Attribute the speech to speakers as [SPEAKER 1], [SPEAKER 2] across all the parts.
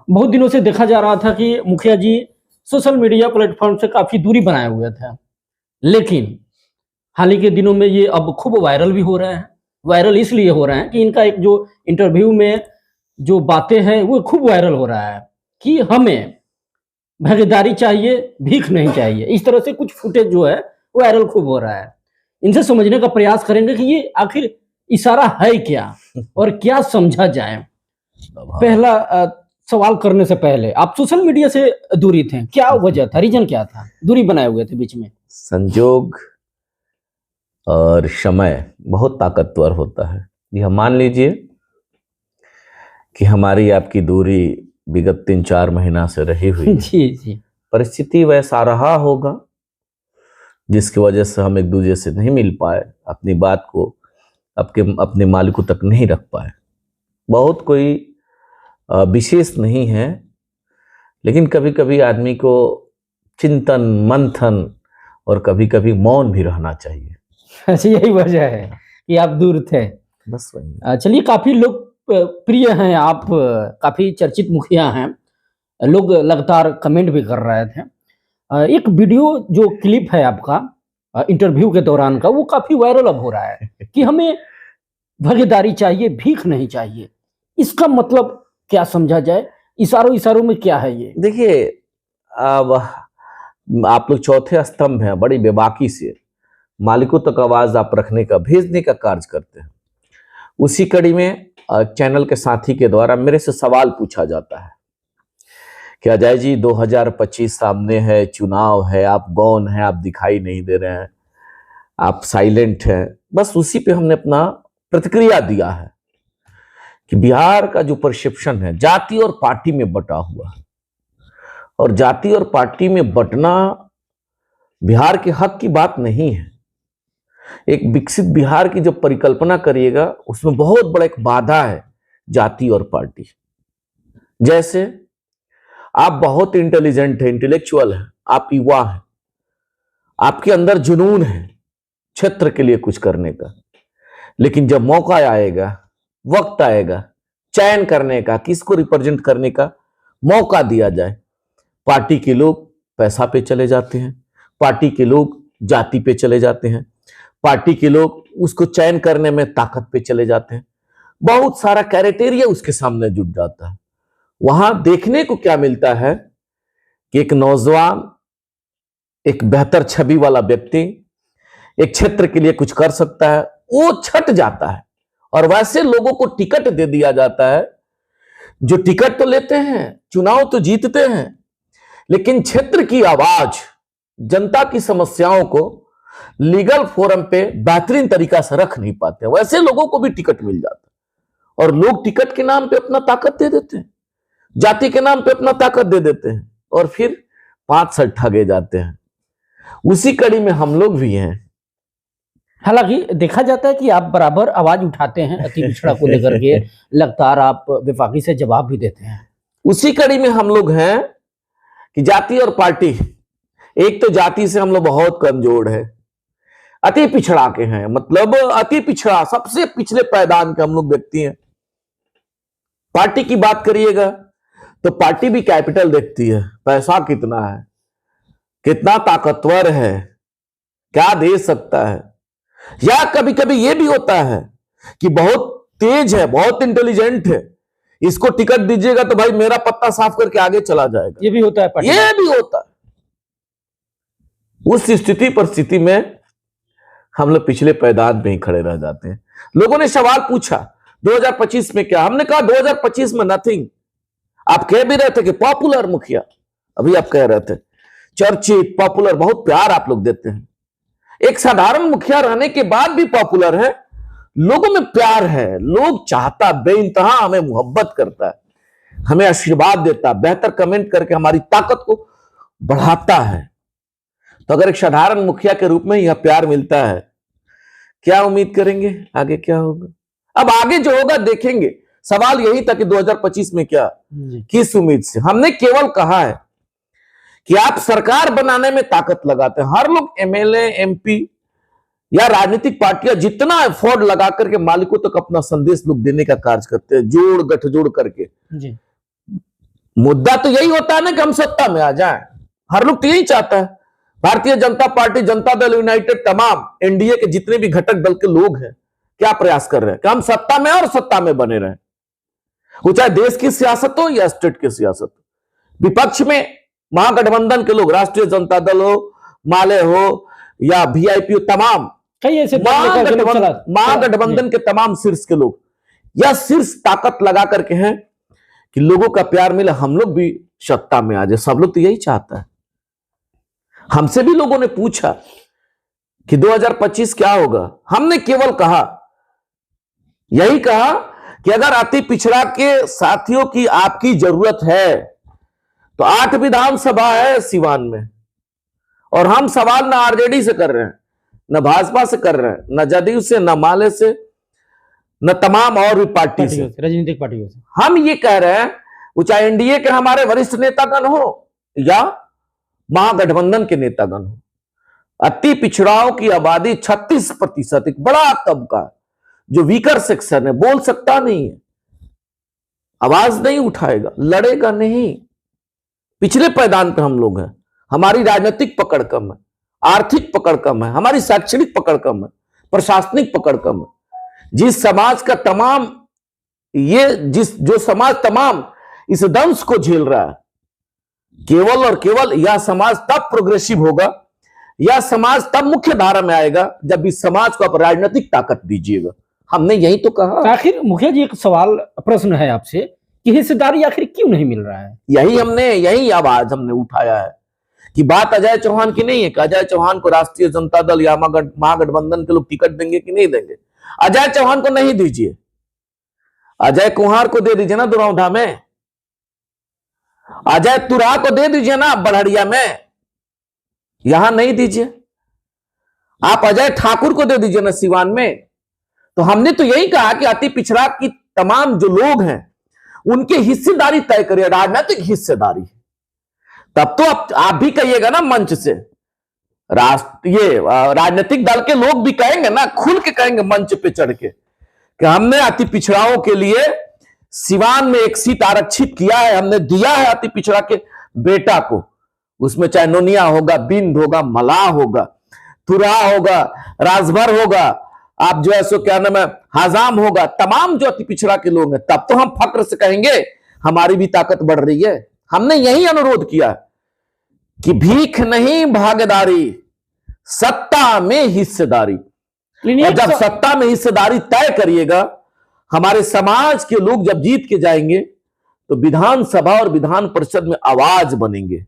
[SPEAKER 1] बहुत दिनों से देखा जा रहा था कि मुखिया जी सोशल मीडिया प्लेटफॉर्म से काफी दूरी बनाए हुए थे, लेकिन हाल ही के दिनों में ये अब खूब वायरल भी हो रहे हैं। वायरल इसलिए हो रहे हैं कि इनका एक जो इंटरव्यू में जो बातें हैं वो खूब वायरल हो रहा है कि हमें भागीदारी चाहिए, भीख नहीं चाहिए। इस तरह से कुछ फुटेज जो है वायरल खूब हो रहा है। इनसे समझने का प्रयास करेंगे कि ये आखिर इशारा है क्या और क्या समझा जाए। पहला सवाल करने से पहले, आप सोशल मीडिया से दूरी थे, क्या वजह था, रीजन क्या था, दूरी बनाए हुए थे बीच में?
[SPEAKER 2] संजोग और समय बहुत ताकतवर होता है। यह मान लीजिए कि हमारी आपकी दूरी विगत 3-4 महीना से रही हुई
[SPEAKER 1] जी जी।
[SPEAKER 2] परिस्थिति वैसा रहा होगा जिसकी वजह से हम एक दूसरे से नहीं मिल पाए, अपनी बात को अपने मालिकों तक नहीं रख पाए। बहुत कोई विशेष नहीं है, लेकिन कभी कभी आदमी को चिंतन मंथन और कभी कभी मौन भी रहना चाहिए।
[SPEAKER 1] अच्छा, यही वजह है कि आप दूर थे।
[SPEAKER 2] बस वही।
[SPEAKER 1] चलिए, काफी लोग प्रिय हैं आप, काफी चर्चित मुखिया हैं, लोग लगातार कमेंट भी कर रहे थे। एक वीडियो जो क्लिप है आपका इंटरव्यू के दौरान का, वो काफी वायरल अब हो रहा है कि हमें भागीदारी चाहिए, भीख नहीं चाहिए। इसका मतलब क्या समझा जाए? इशारों इशारों में क्या है ये?
[SPEAKER 2] देखिए, अब आप लोग चौथे स्तंभ हैं, बड़ी बेबाकी से मालिकों तक आवाज आप रखने का, भेजने का कार्य करते हैं। उसी कड़ी में चैनल के साथी के द्वारा मेरे से सवाल पूछा जाता है कि अजय जी 2025 सामने है, चुनाव है, आप गौन हैं, आप दिखाई नहीं दे रहे हैं, आप साइलेंट हैं। बस उसी पे हमने अपना प्रतिक्रिया दिया है कि बिहार का जो परसेप्शन है जाति और पार्टी में बटा हुआ है, और जाति और पार्टी में बटना बिहार के हक की बात नहीं है। एक विकसित बिहार की जब परिकल्पना करिएगा, उसमें बहुत बड़ा एक बाधा है जाति और पार्टी। जैसे आप बहुत इंटेलिजेंट है, इंटेलेक्चुअल है, आप युवा है, आपके अंदर जुनून है क्षेत्र के लिए कुछ करने का, लेकिन जब मौका आएगा, वक्त आएगा चयन करने का, किसको रिप्रेजेंट करने का मौका दिया जाए, पार्टी के लोग पैसा पे चले जाते हैं, पार्टी के लोग जाति पे चले जाते हैं, पार्टी के लोग उसको चयन करने में ताकत पे चले जाते हैं। बहुत सारा क्राइटेरिया उसके सामने जुट जाता है। वहां देखने को क्या मिलता है कि एक नौजवान, एक बेहतर छवि वाला व्यक्ति एक क्षेत्र के लिए कुछ कर सकता है, वो छट जाता है। और वैसे लोगों को टिकट दे दिया जाता है जो टिकट तो लेते हैं, चुनाव तो जीतते हैं, लेकिन क्षेत्र की आवाज, जनता की समस्याओं को लीगल फोरम पे बेहतरीन तरीका से रख नहीं पाते। वैसे लोगों को भी टिकट मिल जाता है, और लोग टिकट के नाम पे अपना ताकत दे देते हैं, जाति के नाम पे अपना ताकत दे देते हैं, और फिर 5 ठगे जाते हैं। उसी कड़ी में हम लोग भी हैं।
[SPEAKER 1] हालांकि देखा जाता है कि आप बराबर आवाज उठाते हैं अति पिछड़ा को लेकर के, लगातार आप विफाकी से जवाब भी देते हैं।
[SPEAKER 2] उसी कड़ी में हम लोग हैं कि जाति और पार्टी, एक तो जाति से हम लोग बहुत कमजोर है, अति पिछड़ा के हैं, मतलब अति पिछड़ा, सबसे पिछले पायदान के हम लोग व्यक्ति हैं। पार्टी की बात करिएगा तो पार्टी भी कैपिटल देखती है, पैसा कितना है, कितना ताकतवर है, क्या दे सकता है। या कभी कभी यह भी होता है कि बहुत तेज है, बहुत इंटेलिजेंट है, इसको टिकट दीजिएगा तो भाई मेरा पत्ता साफ करके आगे चला जाएगा।
[SPEAKER 1] ये भी होता है,
[SPEAKER 2] ये भी होता है। उस स्थिति परिस्थिति में हम लोग पिछले पायदान में ही खड़े रह जाते हैं। लोगों ने सवाल पूछा 2025 में क्या, हमने कहा 2025 में नथिंग। आप कह भी रहे थे कि पॉपुलर मुखिया, अभी आप कह रहे थे चर्चित, पॉपुलर, बहुत प्यार आप लोग देते हैं। एक साधारण मुखिया रहने के बाद भी पॉपुलर है, लोगों में प्यार है, लोग चाहता, बेइंतहा हमें मोहब्बत करता है, हमें आशीर्वाद देता है, बेहतर कमेंट करके हमारी ताकत को बढ़ाता है। तो अगर एक साधारण मुखिया के रूप में यह प्यार मिलता है, क्या उम्मीद करेंगे आगे क्या होगा? अब आगे जो होगा देखेंगे। सवाल यही था कि 2025 में क्या, किस उम्मीद से। हमने केवल कहा है कि आप सरकार बनाने में ताकत लगाते हैं। हर लोग एमएलए, एमपी या राजनीतिक पार्टियां जितना एफर्ट लगा करके मालिकों तक अपना संदेश लोग देने का कार्य करते हैं, जोड़ गठजोड़ करके।
[SPEAKER 1] जी।
[SPEAKER 2] मुद्दा तो यही होता है ना कि हम सत्ता में आ जाएं। हर लोग तो यही चाहता है। भारतीय जनता पार्टी, जनता दल यूनाइटेड, तमाम एनडीए के जितने भी घटक दल के लोग हैं, क्या प्रयास कर रहे हैं कि हम सत्ता में और सत्ता में बने रहें, वो चाहे देश की सियासत हो या स्टेट की सियासत हो। विपक्ष में महागठबंधन के लोग, राष्ट्रीय जनता दल हो, माले हो या वीआईपी हो, तमाम
[SPEAKER 1] कई ऐसे दल लेकर के लोग
[SPEAKER 2] महागठबंधन के तमाम शीर्ष के लोग या शीर्ष ताकत लगा करके हैं कि लोगों का प्यार मिले, हम लोग भी सत्ता में आ जाए। सब लोग तो यही चाहता है। हमसे भी लोगों ने पूछा कि 2025 क्या होगा। हमने केवल कहा, यही कहा कि अगर अति पिछड़ा के साथियों की आपकी जरूरत है तो 8 विधानसभा है सीवान में, और हम सवाल ना आरजेडी से कर रहे हैं, न भाजपा से कर रहे हैं, न जदयू से, न माले से, न तमाम और भी पार्टी से,
[SPEAKER 1] राजनीतिक पार्टियों से। हम
[SPEAKER 2] ये कह रहे हैं, वो चाहे एनडीए के हमारे वरिष्ठ नेतागण हो या महागठबंधन के नेतागण हो, अति पिछड़ाओं की आबादी 36%, एक बड़ा तबका जो वीकर सेक्शन है, बोल सकता नहीं है, आवाज नहीं उठाएगा, लड़ेगा नहीं। पिछले पैदान पे हम लोग हैं। हमारी राजनीतिक पकड़ कम है, आर्थिक पकड़ कम है, हमारी शैक्षणिक पकड़ कम है, प्रशासनिक पकड़ कम है। जिस समाज का तमाम जो समाज तमाम इस दंश को झेल रहा है, केवल और केवल यह समाज तब प्रोग्रेसिव होगा, यह समाज तब मुख्य धारा में आएगा जब इस समाज को आप राजनीतिक ताकत दीजिएगा। हमने यही तो कहा।
[SPEAKER 1] आखिर मुखिया जी, एक सवाल प्रश्न है आपसे कि हिस्सेदारी आखिर क्यों नहीं मिल रहा है?
[SPEAKER 2] यही आवाज हमने उठाया है कि बात अजय चौहान की नहीं है कि अजय चौहान को राष्ट्रीय जनता दल या महागठबंधन के लोग टिकट देंगे कि नहीं देंगे। अजय चौहान को नहीं दीजिए, अजय कुहार को दे दीजिए ना दुरौंधा में, अजय तुरा को दे दीजिए ना बड़हरिया में, यहां नहीं दीजिए। आप अजय ठाकुर को दे दीजिए ना सीवान में। तो हमने तो यही कहा कि अति पिछड़ा की तमाम जो लोग हैं उनकी हिस्सेदारी तय करिए, राजनीतिक हिस्सेदारी। तब तो आप भी कहिएगा ना मंच से, राजनीतिक दल के लोग भी कहेंगे ना, खुल के कहेंगे मंच पे चढ़ के कि हमने अति पिछड़ाओं के लिए सिवान में एक सीट आरक्षित किया है, हमने दिया है अति पिछड़ा के बेटा को। उसमें चाहे नोनिया होगा, बिंद होगा, मलाह होगा, तुरा होगा, राजभर होगा, आप जो है सो क्या नाम है, हजाम होगा, तमाम जो अति पिछड़ा के लोग हैं, तब तो हम फक्र से कहेंगे हमारी भी ताकत बढ़ रही है। हमने यही अनुरोध किया कि भीख नहीं भागीदारी, सत्ता में हिस्सेदारी। और जब सत्ता में हिस्सेदारी तय करिएगा, हमारे समाज के लोग जब जीत के जाएंगे तो विधानसभा और विधान परिषद में आवाज बनेंगे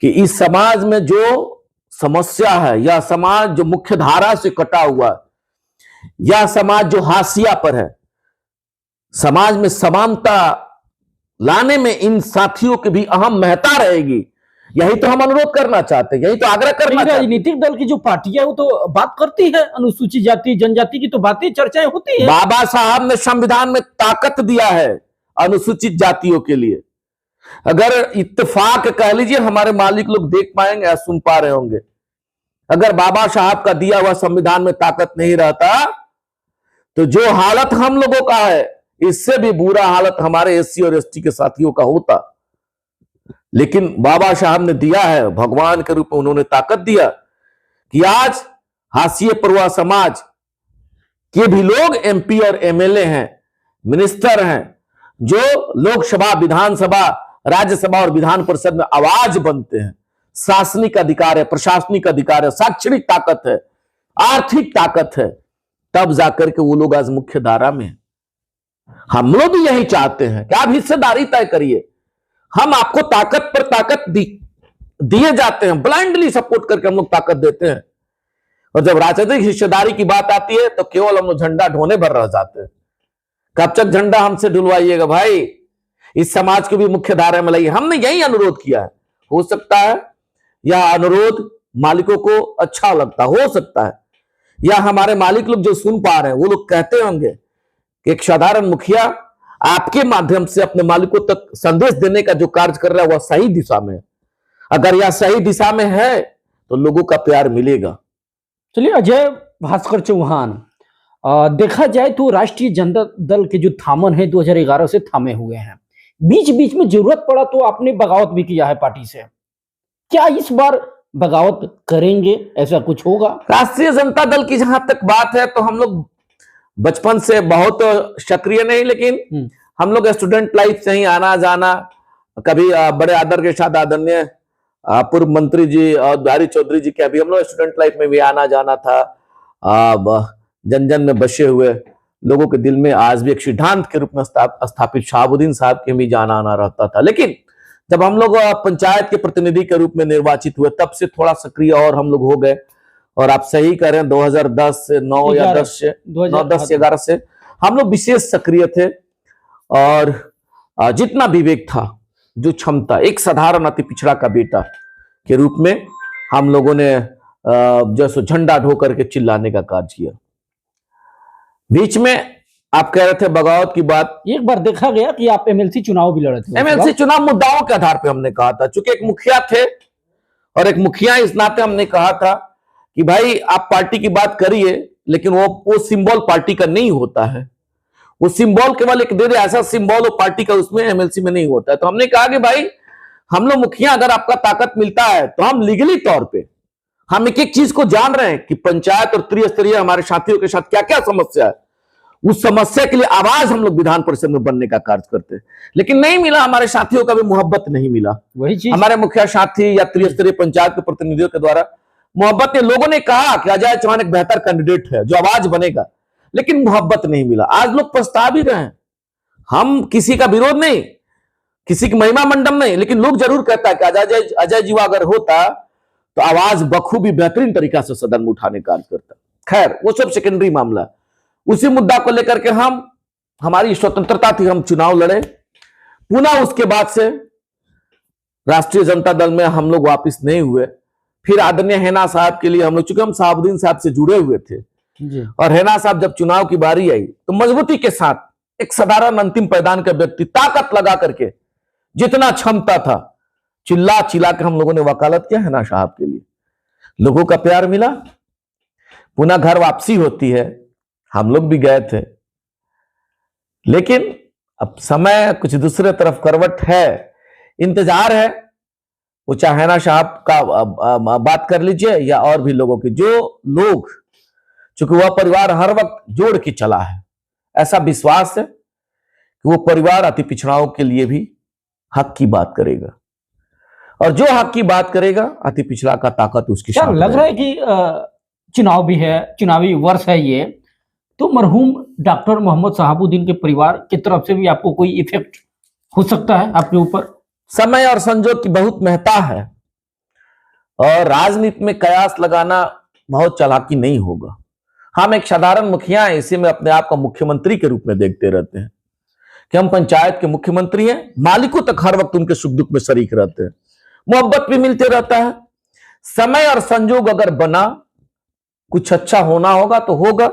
[SPEAKER 2] कि इस समाज में जो समस्या है, या समाज जो मुख्य धारा से कटा हुआ है, या समाज जो हाशिया पर है, समाज में समानता लाने में इन साथियों की भी अहम महत्ता रहेगी। यही तो हम अनुरोध करना चाहते हैं, यही तो आग्रह करना चाहते हैं।
[SPEAKER 1] राजनीतिक दल की जो पार्टियां वो तो बात करती है, अनुसूचित जाति जनजाति की तो बातें चर्चाएं होती है।
[SPEAKER 2] बाबा साहब ने संविधान में ताकत दिया है अनुसूचित जातियों के लिए। अगर इत्तेफाक कह लीजिए, हमारे मालिक लोग देख पाएंगे या सुन पा रहे होंगे, अगर बाबा साहब का दिया हुआ संविधान में ताकत नहीं रहता तो जो हालत हम लोगों का है, इससे भी बुरा हालत हमारे एससी और एसटी के साथियों का होता। लेकिन बाबा साहब ने दिया है, भगवान के रूप में उन्होंने ताकत दिया कि आज हाशिए पर हुआ समाज के भी लोग एमपी और एमएलए हैं, मिनिस्टर हैं, जो लोकसभा, विधानसभा, राज्यसभा और विधान परिषद में आवाज बनते हैं। शासनिक अधिकार है, प्रशासनिक अधिकार है, शैक्षणिक ताकत है, आर्थिक ताकत है, तब जाकर के वो लोग आज मुख्य धारा में हैं। हम लोग भी यही चाहते हैं कि आप हिस्सेदारी तय करिए। हम आपको ताकत पर ताकत दिए जाते हैं, ब्लाइंडली सपोर्ट करके हम लोग ताकत देते हैं, और जब राजनीतिक हिस्सेदारी की बात आती है तो केवल हम लोग झंडा ढोने भर रह जाते हैं। कब तक झंडा हमसे ढुलवाइएगा भाई, इस समाज को भी मुख्य धारा में लाइए। हमने यही अनुरोध किया है। हो सकता है यह अनुरोध मालिकों को अच्छा लगता, हो सकता है, या हमारे मालिक लोग जो सुन पा रहे हैं वो लोग कहते होंगे कि एक साधारण मुखिया आपके माध्यम से अपने मालिकों तक संदेश देने का जो कार्य कर रहा है वह सही दिशा में है। अगर यह सही दिशा में है तो लोगों का प्यार मिलेगा।
[SPEAKER 1] चलिए, अजय भास्कर चौहान, देखा जाए तो राष्ट्रीय जनता दल के जो थामन है 2011 से थामे हुए हैं, बीच बीच में जरूरत पड़ा तो आपने बगावत भी किया है पार्टी से, क्या इस बार बगावत करेंगे, ऐसा कुछ होगा?
[SPEAKER 2] राष्ट्रीय जनता दल की जहां तक बात है तो हम लोग बचपन से बहुत सक्रिय नहीं, लेकिन हम लोग स्टूडेंट लाइफ से ही आना जाना, कभी बड़े आदर के साथ आदरणीय पूर्व मंत्री जी और बिहारी चौधरी जी के अभी हम लोग स्टूडेंट लाइफ में भी आना जाना था। जन जन में बसे हुए लोगों के दिल में आज भी एक सिद्धांत के रूप में स्थापित शहाबुद्दीन साहब के भी जाना आना रहता था। लेकिन जब हम लोग पंचायत के प्रतिनिधि के रूप में निर्वाचित हुए तब से थोड़ा सक्रिय और हम लोग हो गए। और आप सही कह रहे हैं 2010 से 9 या 10 से 11 से हम लोग विशेष सक्रिय थे। और जितना विवेक था, जो क्षमता, एक साधारण अति पिछड़ा का बेटा के रूप में हम लोगों ने जैसे झंडा ढो करके चिल्लाने का कार्य किया। बीच में आप कह रहे थे बगावत की बात,
[SPEAKER 1] एक बार देखा गया कि आप एमएलसी चुनाव भी लड़े थे।
[SPEAKER 2] एमएलसी चुनाव मुद्दाओं के आधार पर हमने कहा था, चूंकि एक मुखिया थे और एक मुखिया इस नाते हमने कहा था कि भाई आप पार्टी की बात करिए, लेकिन वो सिंबल पार्टी का नहीं होता है। वो सिंबल केवल एक दे दे, ऐसा सिंबल वो पार्टी का उसमें एमएलसी में नहीं होता है। तो हमने कहा कि भाई हम लोग मुखिया, अगर आपका ताकत मिलता है तो हम लीगली तौर पे हम एक एक चीज को जान रहे हैं कि पंचायत और त्रिस्तरीय हमारे साथियों के साथ क्या क्या समस्या है, उस समस्या के लिए आवाज हम लोग विधान परिषद में बनने का कार्य करते हैं। लेकिन नहीं मिला, हमारे साथियों का भी मोहब्बत नहीं मिला।
[SPEAKER 1] वही चीज
[SPEAKER 2] हमारे मुखिया साथी या त्रिस्तरीय पंचायत के प्रतिनिधियों के द्वारा मोहब्बत ने, लोगों ने कहा कि अजय चौहान एक बेहतर कैंडिडेट है जो आवाज बनेगा, लेकिन मोहब्बत नहीं मिला। आज लोग पछता भी रहे हैं। हम किसी का विरोध नहीं, किसी की महिमा मंडन नहीं, लेकिन लोग जरूर कहता है कि अजय जीवा अगर होता तो आवाज बखूबी बेहतरीन तरीका से सदन में उठाने का कार्य करता। खैर वो सब सेकेंडरी मामला। उसी मुद्दा को लेकर के हमारी स्वतंत्रता थी, हम चुनाव लड़े। पुनः उसके बाद से राष्ट्रीय जनता दल में हम लोग वापिस नहीं हुए। फिर आदरणीय हेना साहब के लिए हम लोग, चूंकि हम शहाबुद्दीन साहब से जुड़े हुए थे
[SPEAKER 1] जी।
[SPEAKER 2] और हेना साहब जब चुनाव की बारी आई तो मजबूती के साथ एक साधारण अंतिम पैदान का व्यक्ति ताकत लगा करके जितना क्षमता था चिल्ला चिल्ला के हम लोगों ने वकालत किया हेना साहब के लिए। लोगों का प्यार मिला, पुनः घर वापसी होती है, हम लोग भी गए थे। लेकिन अब समय कुछ दूसरे तरफ करवट है, इंतजार है। वो चाहे हेना साहब का बात कर लीजिए या और भी लोगों की, जो लोग, चूंकि वह परिवार हर वक्त जोड़ के चला है, ऐसा विश्वास है कि वो परिवार अति पिछड़ाओं के लिए भी हक की बात करेगा, और जो हक की बात करेगा अति पिछड़ा का ताकत उसकी साथ
[SPEAKER 1] लग रहा है कि चुनाव भी है, चुनावी वर्ष है ये, तो मरहूम डॉक्टर मोहम्मद शहाबुद्दीन के परिवार की तरफ से भी आपको कोई इफेक्ट हो सकता है आपके ऊपर?
[SPEAKER 2] समय और संजोग की बहुत महत्ता है, और राजनीति में कयास लगाना बहुत चालाकी नहीं होगा। हम एक साधारण मुखिया हैं, इसी में अपने आप को मुख्यमंत्री के रूप में देखते रहते हैं कि हम पंचायत के मुख्यमंत्री हैं। मालिकों तक हर वक्त उनके सुख दुख में शरीक रहते हैं, मोहब्बत भी मिलते रहता है। समय और संजोग अगर बना, कुछ अच्छा होना होगा तो होगा,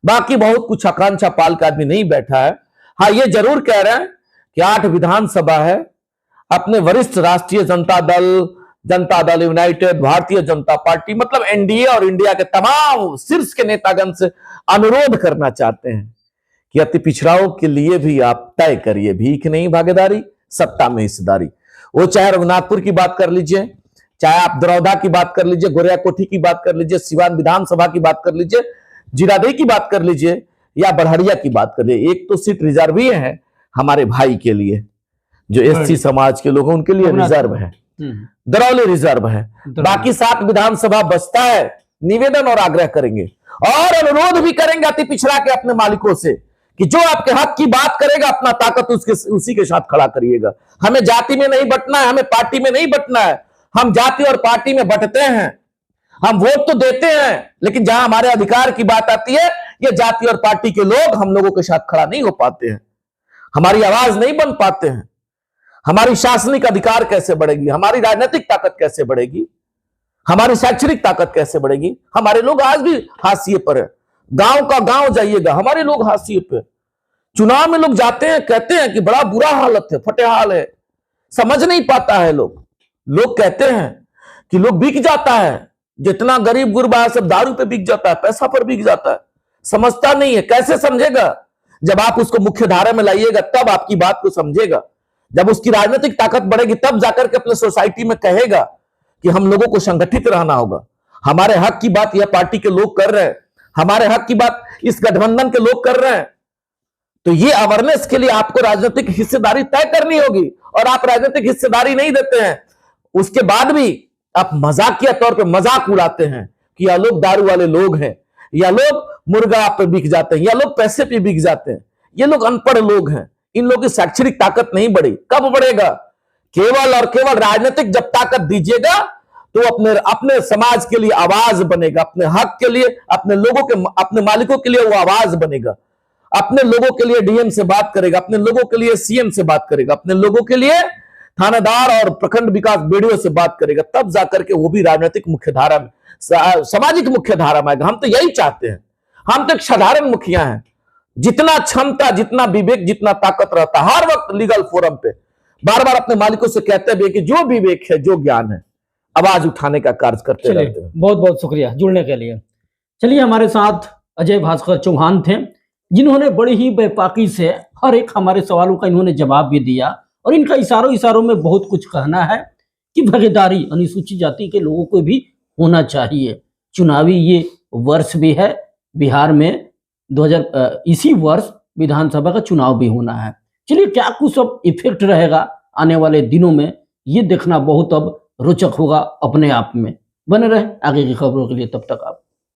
[SPEAKER 2] बाकी बहुत कुछ आकांक्षा पाल का आदमी नहीं बैठा है। हाँ, ये जरूर कह रहे हैं कि 8 विधानसभा है, अपने वरिष्ठ राष्ट्रीय जनता दल यूनाइटेड, भारतीय जनता पार्टी, मतलब एनडीए और इंडिया के तमाम शीर्ष के नेतागण से अनुरोध करना चाहते हैं कि अति पिछड़ाओं के लिए भी आप तय करिए भीख नहीं भागीदारी, सत्ता में हिस्सेदारी। वो चाहे रघुनाथपुर की बात कर लीजिए, चाहे आप दरौदा की बात कर लीजिए, गोरिया कोठी की बात कर लीजिए, सिवान विधानसभा की बात कर लीजिए, जीरादेई की बात कर लीजिए, या बढ़हरिया की बात कर लीजिए। एक तो सीट रिजर्व ही है हमारे भाई के लिए, जो एससी समाज के लोग हैं उनके लिए रिजर्व है, दरौली रिजर्व है। बाकी 7 विधानसभा बचता है। निवेदन और आग्रह करेंगे और अनुरोध भी करेंगे अति पिछड़ा के अपने मालिकों से कि जो आपके हक की बात करेगा, अपना ताकत उसी के साथ खड़ा करिएगा। हमें जाति में नहीं बंटना है, हमें पार्टी में नहीं बंटना है। हम जाति और पार्टी में बंटते हैं, हम वोट तो देते हैं, लेकिन जहां हमारे अधिकार की बात आती है, ये जाति और पार्टी के लोग हम लोगों के साथ खड़ा नहीं हो पाते हैं, हमारी आवाज नहीं बन पाते हैं। हमारी शासनिक अधिकार कैसे बढ़ेगी, हमारी राजनीतिक ताकत कैसे बढ़ेगी, हमारी शैक्षणिक ताकत कैसे बढ़ेगी? हमारे लोग आज भी हाशिए पर है। गांव का गांव जाइएगा, हमारे लोग हाशिए पे। चुनाव में लोग जाते हैं, कहते हैं कि बड़ा बुरा हालत है, फटे हाल है, समझ नहीं पाता है लोग कहते हैं कि लोग बिक जाता है, जितना गरीब गुरबा है सब दारू पे बिक जाता है, पैसा पर बिक जाता है, समझता नहीं है। कैसे समझेगा? जब आप उसको मुख्य धारा में लाइएगा तब आपकी बात को समझेगा। जब उसकी राजनीतिक ताकत बढ़ेगी तब जाकर के अपने सोसाइटी में कहेगा कि हम लोगों को संगठित रहना होगा, हमारे हक की बात यह पार्टी के लोग कर रहे हैं, हमारे हक की बात इस गठबंधन के लोग कर रहे हैं। तो ये अवेयरनेस के लिए आपको राजनीतिक हिस्सेदारी तय करनी होगी, और आप राजनीतिक हिस्सेदारी नहीं देते हैं। उसके बाद भी आप मजाकिया तौर पे मजाक उड़ाते हैं कि यह लोग दारू वाले लोग हैं, या लोग मुर्गा पे बिक जाते हैं, या लोग पैसे पे बिक जाते हैं, ये लोग अनपढ़ लोग हैं, इन लोगों की शैक्षणिक ताकत नहीं बढ़ी। कब बढ़ेगा? केवल और केवल राजनीतिक जब ताकत दीजिएगा तो अपने समाज के लिए आवाज बनेगा, अपने हक के लिए, अपने लोगों के, अपने मालिकों के लिए वो आवाज बनेगा, अपने लोगों के लिए डीएम से बात करेगा, अपने लोगों के लिए सीएम से बात करेगा, अपने लोगों के लिए थानेदार और प्रखंड विकास बीडीओ से बात करेगा, तब जाकर के वो भी राजनीतिक मुख्यधारा में, सामाजिक मुख्यधारा में आएगा। हम तो यही चाहते हैं, हम तो एक साधारण मुखिया हैं। जितना क्षमता, जितना विवेक, जितना ताकत रहता है, हर वक्त लीगल फोरम पे बार बार अपने मालिकों से कहते हैं कि जो विवेक है, जो ज्ञान है, आवाज उठाने का कार्य करते रहते हैं।
[SPEAKER 1] बहुत बहुत शुक्रिया जुड़ने के लिए। चलिए, हमारे साथ अजय भास्कर चौहान थे, जिन्होंने बड़ी ही बेपाकी से हर एक हमारे सवालों का इन्होंने जवाब भी दिया, और इनका इशारों में बहुत कुछ कहना है कि भागीदारी अनुसूचित जाति के लोगों को भी होना चाहिए। चुनावी ये वर्ष भी है, बिहार में इसी वर्ष विधानसभा का चुनाव भी होना है। चलिए, क्या कुछ अब इफेक्ट रहेगा आने वाले दिनों में, ये देखना बहुत अब रोचक होगा अपने आप में। बने रहे आगे की खबरों के लिए, तब तक आप